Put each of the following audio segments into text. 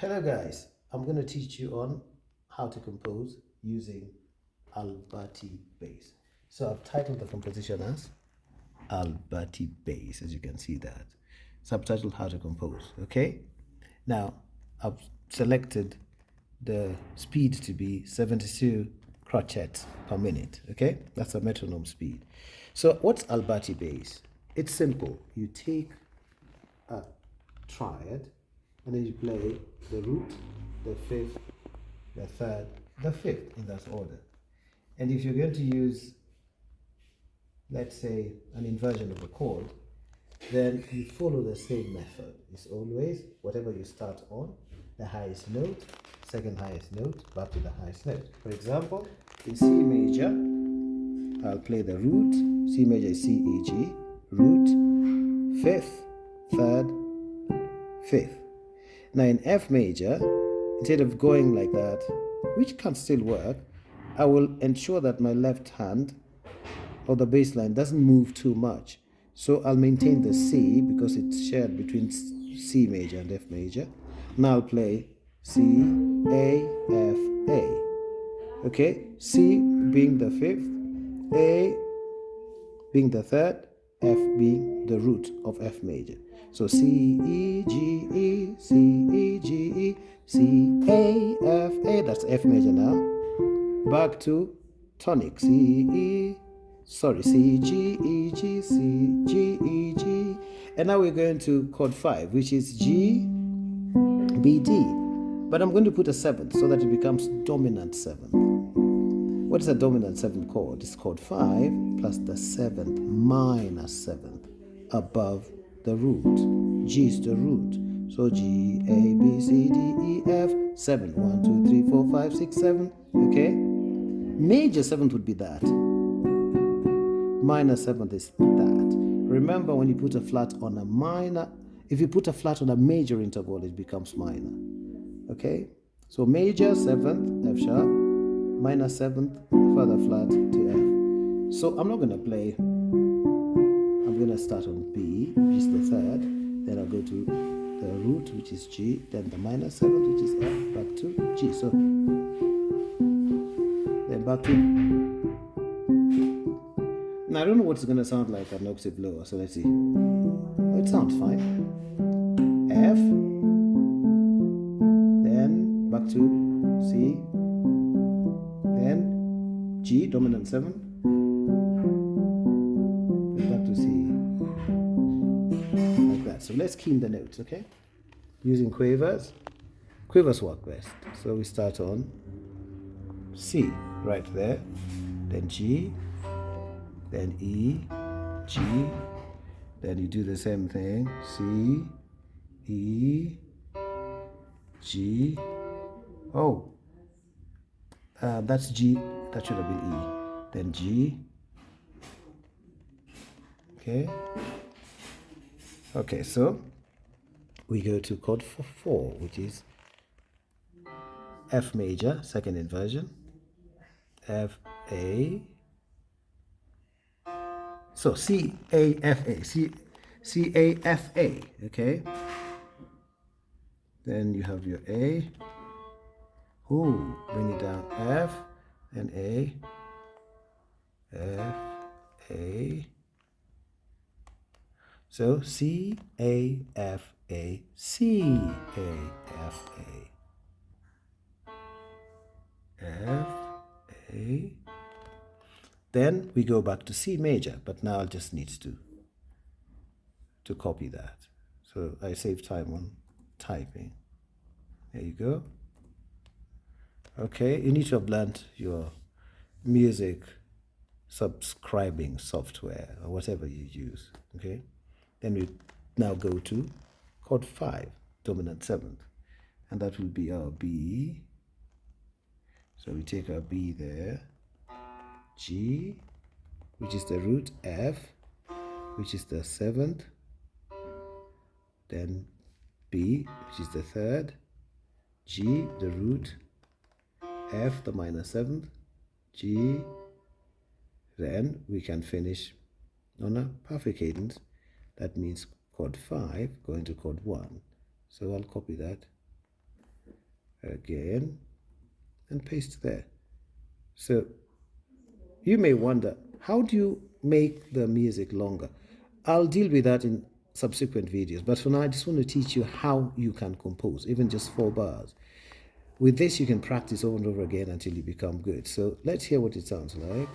Hello guys, I'm going to teach you on how to compose using Alberti Bass. So I've titled the composition as Alberti Bass, as you can see that. Subtitled how to compose, okay? Now, I've selected the speed to be 72 crotchets per minute, okay? That's a metronome speed. So what's Alberti Bass? It's simple. You take a triad and then you play the root, the fifth, the third, the fifth in that order. And if you're going to use, let's say, an inversion of a chord, then you follow the same method. It's always whatever you start on, the highest note, second highest note, back to the highest note. For example, in C major, I'll play the root. C major is C, E, G, root, fifth, third, fifth. Now in F major, instead of going like that, which can still work, I will ensure that my left hand or the bass line doesn't move too much. So I'll maintain the C because it's shared between C major and F major. Now I'll play C, A, F, A. Okay, C being the fifth, A being the third, F being the root of F major. So C, E, G, E, C, E, G, E, C, A, F, A. That's F major now. Back to tonic. C, G, E, G, C, G, E, G. And now we're going to chord 5, which is G, B, D. But I'm going to put a 7th so that it becomes dominant 7th. What is a dominant 7th chord? It's chord 5 plus the 7th minus 7th above the root. G is the root. So G, A, B, C, D, E, F, 7. 1, 2, 3, 4, 5, 6, 7. Okay? Major 7th would be that. Minor 7th is that. Remember, when you put a flat on a minor, if you put a flat on a major interval, it becomes minor. Okay? So major 7th, F sharp, minor 7th, further flat to F. So I'm not going to play. I'm going to start on B, which is the third. Then I'll go to the root, which is G. Then the minor 7th, which is F, back to G. So then back to. Now I don't know what it's going to sound like an octave lower. So let's see. Oh, it sounds fine. F. Then back to C. Then G, dominant 7, then back to C, like that. So let's key in the notes, okay? Using quavers. Quavers work best. So we start on C, right there, then G, then E, G, then you do the same thing, C, E, G, oh, that's G, that should have been E. Then G. Okay, so we go to chord 4, which is F major, second inversion, F, A. So C, A, F, A, C, A, F, A, okay? Then you have your A. Ooh, bring it down, F, and A, F, A. So C, A, F, A, C, A, F, A, F, A. Then we go back to C major, but now I just need to copy that. So I save time on typing. There you go. Okay, you need to have learned your music subscribing software or whatever you use, okay? Then we now go to chord 5, dominant 7th, and that will be our B. So we take our B there, G, which is the root, F, which is the 7th, then B, which is the third, G, the root, F, the minor 7th, G, then we can finish on a perfect cadence. That means chord 5 going to chord 1. So I'll copy that again, and paste there. So you may wonder, how do you make the music longer? I'll deal with that in subsequent videos, but for now I just want to teach you how you can compose, even just 4 bars. With this you can practice over and over again until you become good. So let's hear what it sounds like.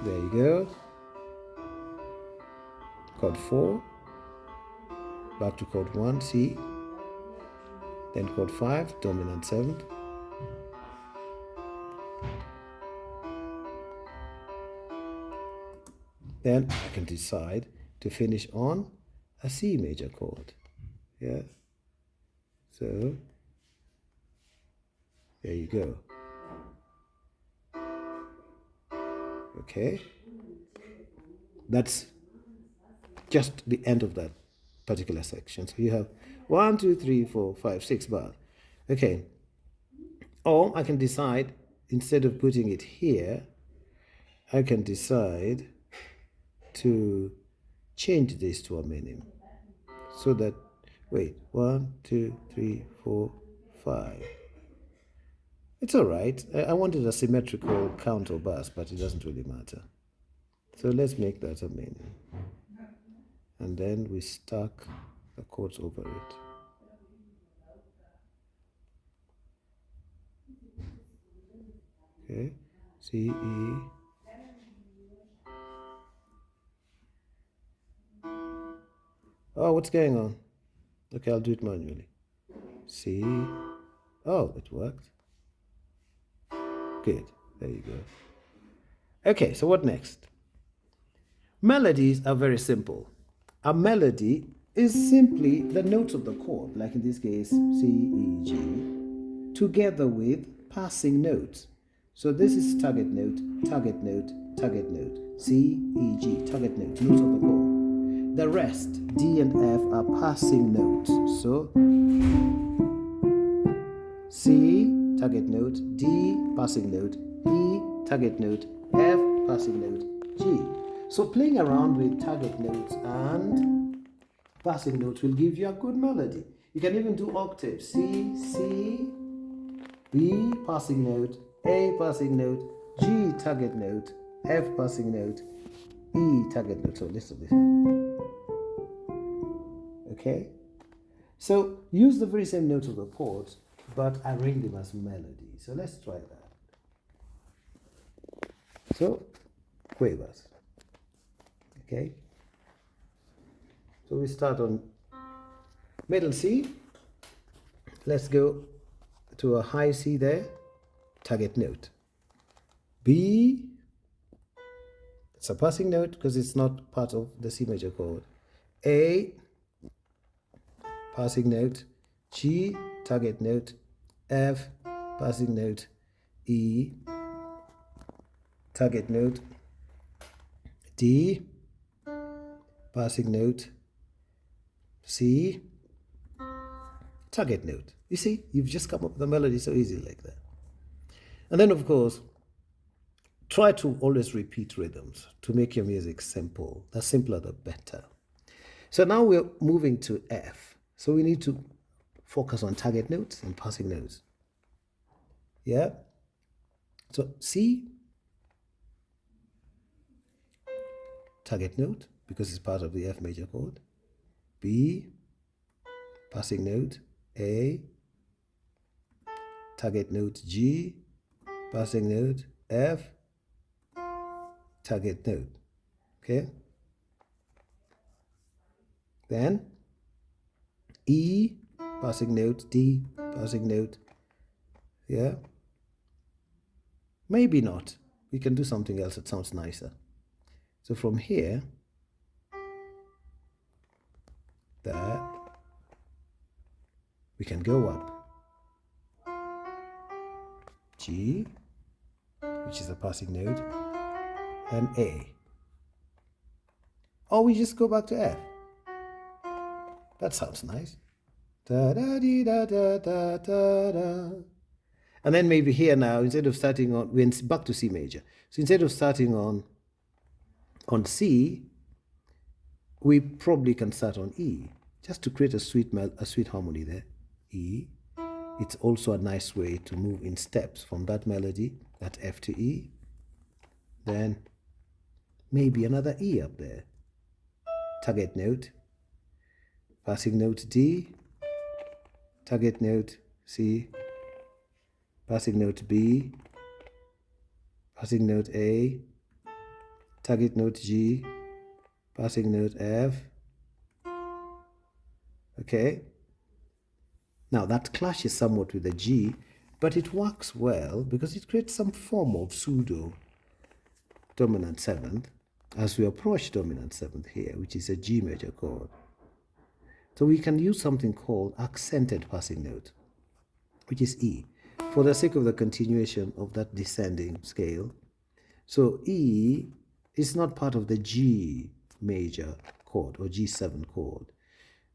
There you go. Chord 4, back to chord 1, C, then chord 5, dominant 7th, then I can decide to finish on a C major chord. Yeah. So there you go. Okay. That's just the end of that particular section. So you have 1, 2, 3, 4, 5, 6 bars. Okay. Or I can decide, instead of putting it here, I can decide to change this to a minim. So that, wait, 1, 2, 3, 4, 5. It's all right. I wanted a symmetrical counter bass, but it doesn't really matter. So let's make that a minim. And then we stack the chords over it. Okay, C, E. Oh, what's going on? Okay, I'll do it manually. C. Oh, it worked. Good. There you go. Okay, so what next? Melodies are very simple. A melody is simply the notes of the chord, like in this case, C, E, G, together with passing notes. So this is target note, target note, target note, C, E, G, target note, notes of the chord. The rest, D and F, are passing notes. So C, target note, D, passing note, E, target note, F, passing note, G. So playing around with target notes and passing notes will give you a good melody. You can even do octaves. C, C, B, passing note, A, passing note, G, target note, F, passing note, E, target note. So listen to this. Okay? So use the very same notes of the chords, but arrange them as melody. So let's try that. So, quavers. Okay? So we start on middle C. Let's go to a high C there, target note. B, it's a passing note because it's not part of the C major chord. A, passing note. G, target note. F, passing note. E, target note. D, passing note. C, target note. You see, you've just come up with a melody so easy like that. And then, of course, try to always repeat rhythms to make your music simple. The simpler, the better. So now we're moving to F. So we need to focus on target notes and passing notes. Yeah? So C, target note, because it's part of the F major chord. B, passing note. A, target note. G, passing note. F, target note. Okay? Then E, passing note. D, passing note. Yeah? Maybe not. We can do something else that sounds nicer. So from here, that, we can go up. G, which is a passing note, and A. Or we just go back to F. That sounds nice. Da da dee da da da da da. And then maybe here now, instead of starting on, we're back to C major. So instead of starting on C, we probably can start on E, just to create a sweet harmony there. E, It's also a nice way to move in steps from that melody, that F to E, then maybe another E up there. Target note, passing note D, target note C, passing note B, passing note A, target note G, passing note F. Okay. Now that clashes somewhat with the G, but it works well because it creates some form of pseudo dominant seventh as we approach dominant seventh here, which is a G major chord. So we can use something called accented passing note, which is E, for the sake of the continuation of that descending scale. So E is not part of the G major chord or G7 chord,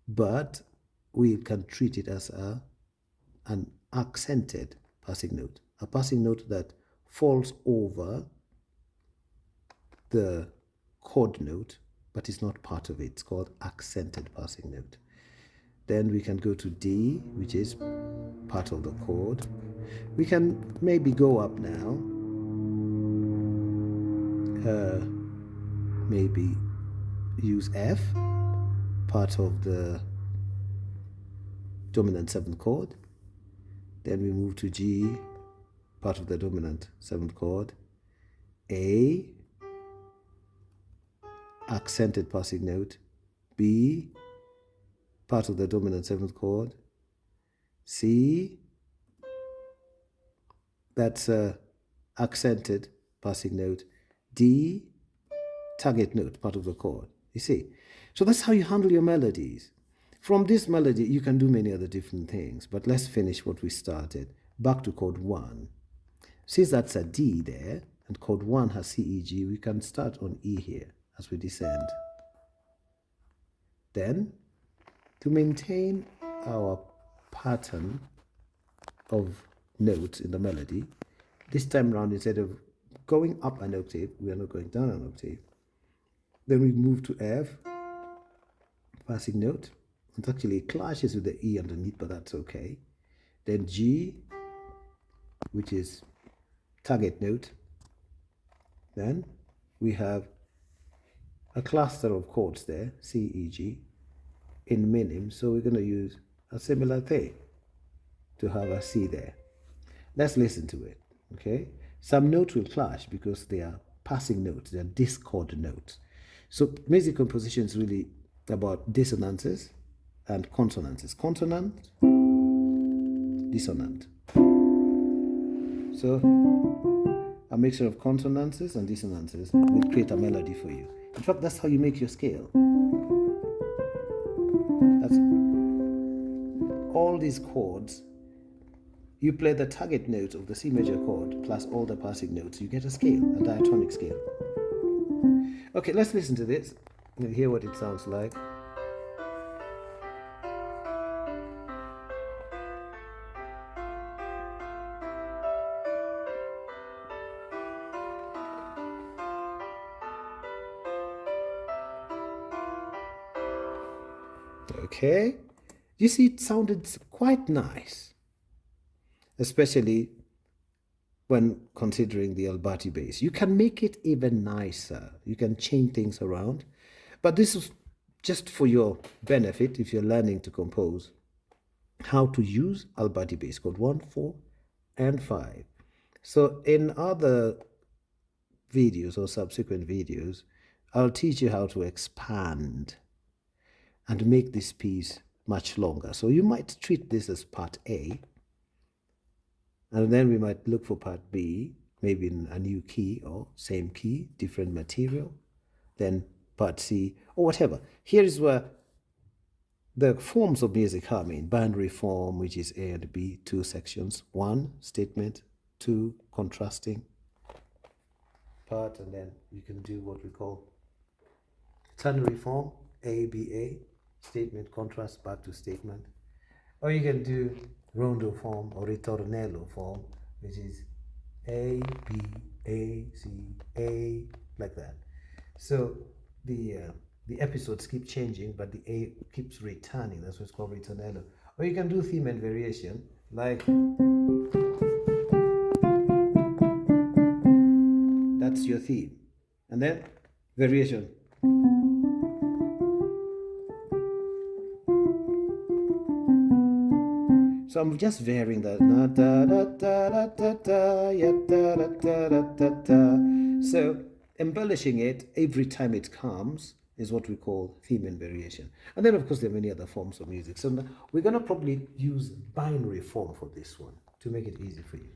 but we can treat it as an accented passing note, a passing note that falls over the chord note, but is not part of it. It's called accented passing note. Then we can go to D, which is part of the chord. We can maybe go up now. Maybe use F, part of the dominant seventh chord. Then we move to G, part of the dominant seventh chord. A, accented passing note. B, part of the dominant seventh chord. C, that's a accented passing note. D, target note, part of the chord. You see? So that's how you handle your melodies. From this melody, you can do many other different things, but let's finish what we started. Back to chord 1. Since that's a D there, and chord 1 has C, E, G, we can start on E here as we descend. Then, to maintain our pattern of notes in the melody, this time around, instead of going up an octave, we are not going down an octave. Then we move to F, passing note. It actually clashes with the E underneath, but that's okay. Then G, which is target note. Then we have a cluster of chords there, C, E, G, in minim. So we're going to use a similar thing to have a C there. Let's listen to it, okay? Some notes will clash because they are passing notes, they are discord notes. So music composition is really about dissonances and consonances. Consonant, dissonant. So a mixture of consonances and dissonances will create a melody for you. In fact, that's how you make your scale. That's all these chords. You play the target note of the C major chord plus all the passing notes. You get a scale, a diatonic scale. Okay, let's listen to this and hear what it sounds like. Okay, you see, it sounded quite nice, especially when considering the Alberti bass. You can make it even nicer. You can change things around. But this is just for your benefit if you're learning to compose, how to use Alberti bass, chord 1, 4, and 5. So in other videos or subsequent videos, I'll teach you how to expand and make this piece much longer. So you might treat this as part A, and then we might look for part B, maybe in a new key or same key, different material, then part C, or whatever. Here is where the forms of music come in. Binary form, which is A and B, 2 sections. 1, statement. 2, contrasting part, and then you can do what we call ternary form, A, B, A, statement, contrast, back to statement. Or you can do rondo form or ritornello form, which is A, B, A, C, A, like that. So the episodes keep changing, but the A keeps returning. That's what's called ritornello. Or you can do theme and variation. Like that's your theme. And then variation. So I'm just varying that. So embellishing it every time it comes is what we call theme and variation. And then, of course, there are many other forms of music. So we're going to probably use binary form for this one to make it easy for you.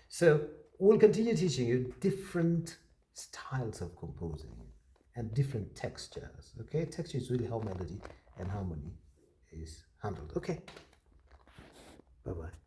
So we'll continue teaching you different styles of composing and different textures. Okay, texture is really how melody and harmony is handled. Okay. Bye-bye.